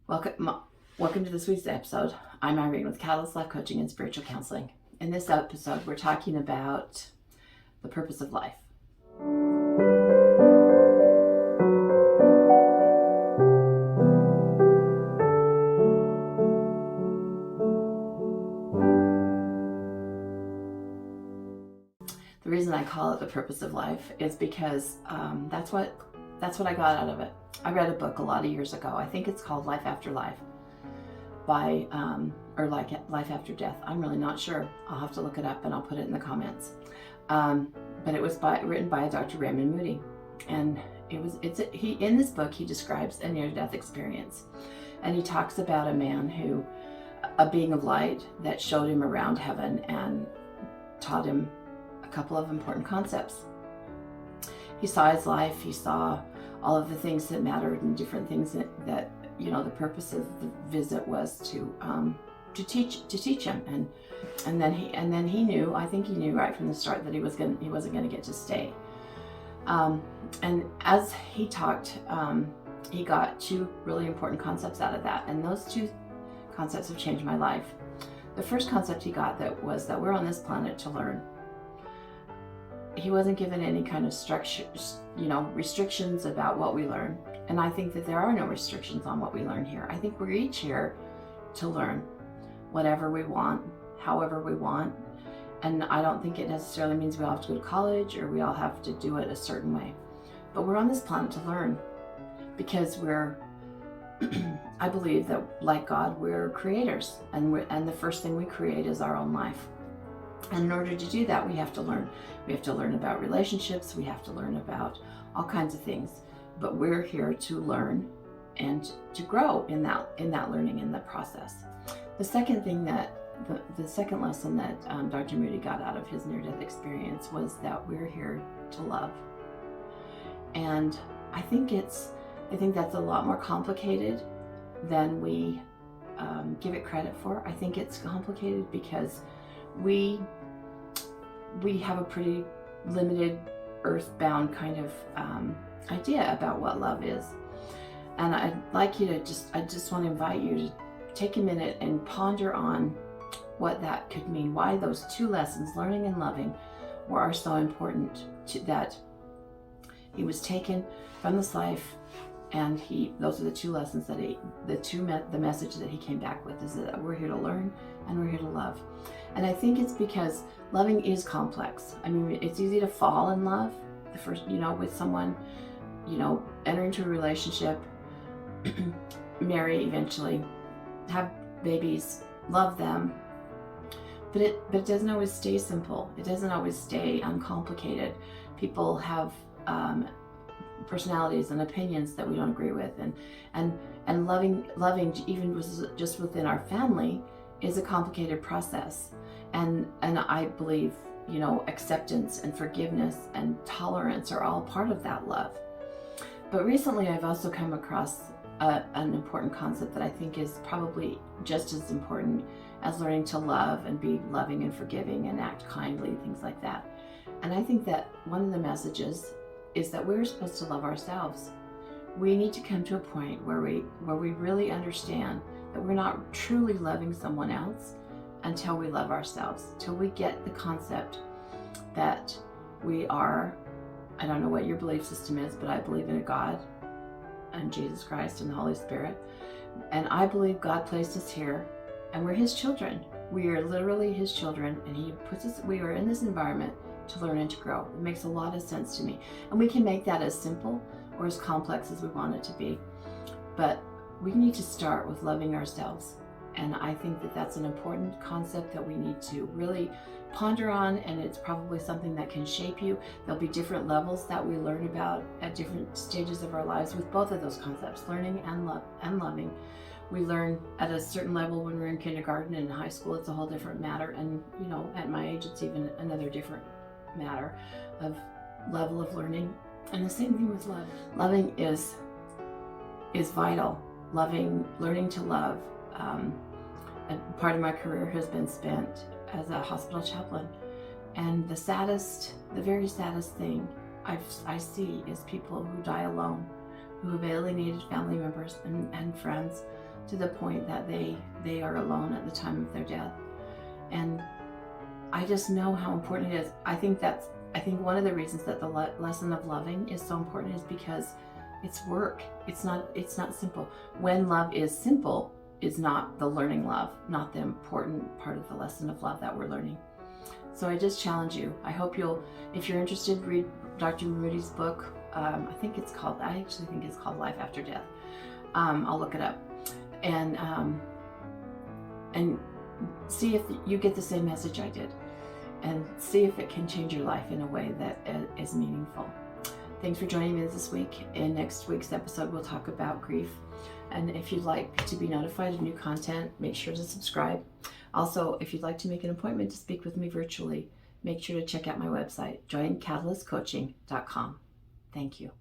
Welcome to this week's episode. I'm Irene with Catalyst Life Coaching and Spiritual Counseling. In this episode, we're talking about the purpose of life. The reason I call it the purpose of life is because that's what I got out of it. I read a book a lot of years ago. I think it's called Life After Life by Life After Death. I'm really not sure. I'll have to look it up and I'll put it in the comments. But it was written by Dr. Raymond Moody, and in this book he describes a near-death experience, and he talks about a being of light that showed him around heaven and taught him a couple of important concepts. He saw his life. He saw all of the things that mattered and different things that the purpose of the visit was to teach him, and then he knew. I think he knew right from the start that he wasn't going to get to stay. And as he talked, he got two really important concepts out of that, and those two concepts have changed my life. The first concept he got was that we're on this planet to learn. He wasn't given any kind of structures, restrictions about what we learn. And I think that there are no restrictions on what we learn here. I think we're each here to learn whatever we want, however we want. And I don't think it necessarily means we all have to go to college or we all have to do it a certain way. But we're on this planet to learn because I believe that, like God, we're creators, and the first thing we create is our own life. And in order to do that, we have to learn. We have to learn about relationships. We have to learn about all kinds of things. But we're here to learn and to grow in that learning, in the process. The second thing the second lesson that Dr. Moody got out of his near-death experience was that we're here to love. And I think that's a lot more complicated than we give it credit for. I think it's complicated because we have a pretty limited, earthbound kind of idea about what love is. And I'd like you to I just want to invite you to take a minute and ponder on what that could mean, why those two lessons, learning and loving, are so important that he was taken from this life, and those are the two lessons the message that he came back with is that we're here to learn and we're here to love. And I think it's because loving is complex. I mean, it's easy to fall in love with someone, enter into a relationship, marry eventually, have babies, love them. But it doesn't always stay simple. It doesn't always stay uncomplicated. People have personalities and opinions that we don't agree with, and loving even just within our family is a complicated process. And I believe acceptance and forgiveness and tolerance are all part of that love. But recently I've also come across an important concept that I think is probably just as important as learning to love and be loving and forgiving and act kindly, things like that. And I think that one of the messages is that we're supposed to love ourselves. We need to come to a point where we really understand that we're not truly loving someone else until we love ourselves, till we get the concept that we are, I don't know what your belief system is, but I believe in a God and Jesus Christ and the Holy Spirit. And I believe God placed us here and we're his children. We are literally his children, and we are in this environment to learn and to grow. It makes a lot of sense to me. And we can make that as simple or as complex as we want it to be. But we need to start with loving ourselves. And I think that that's an important concept that we need to really ponder on, and it's probably something that can shape you. There'll be different levels that we learn about at different stages of our lives with both of those concepts, learning and loving. We learn at a certain level when we're in kindergarten, and in high school it's a whole different matter, and at my age it's even another different matter of level of learning. And the same thing with love. Loving is vital. Learning to love. A part of my career has been spent as a hospital chaplain, and the very saddest thing I see is people who die alone, who have alienated family members and friends to the point that they are alone at the time of their death. And I just know how important it is. I think one of the reasons that the lesson of loving is so important is because it's work. It's not simple. When love is simple is not the learning love, not the important part of the lesson of love that we're learning. So I just challenge you. I hope if you're interested, read Dr. Moody's book. I actually think it's called Life After Death. I'll look it up. And see if you get the same message I did, and see if it can change your life in a way that is meaningful. Thanks for joining me this week. In next week's episode, we'll talk about grief. And if you'd like to be notified of new content, make sure to subscribe. Also, if you'd like to make an appointment to speak with me virtually, make sure to check out my website, joincatalystcoaching.com. Thank you.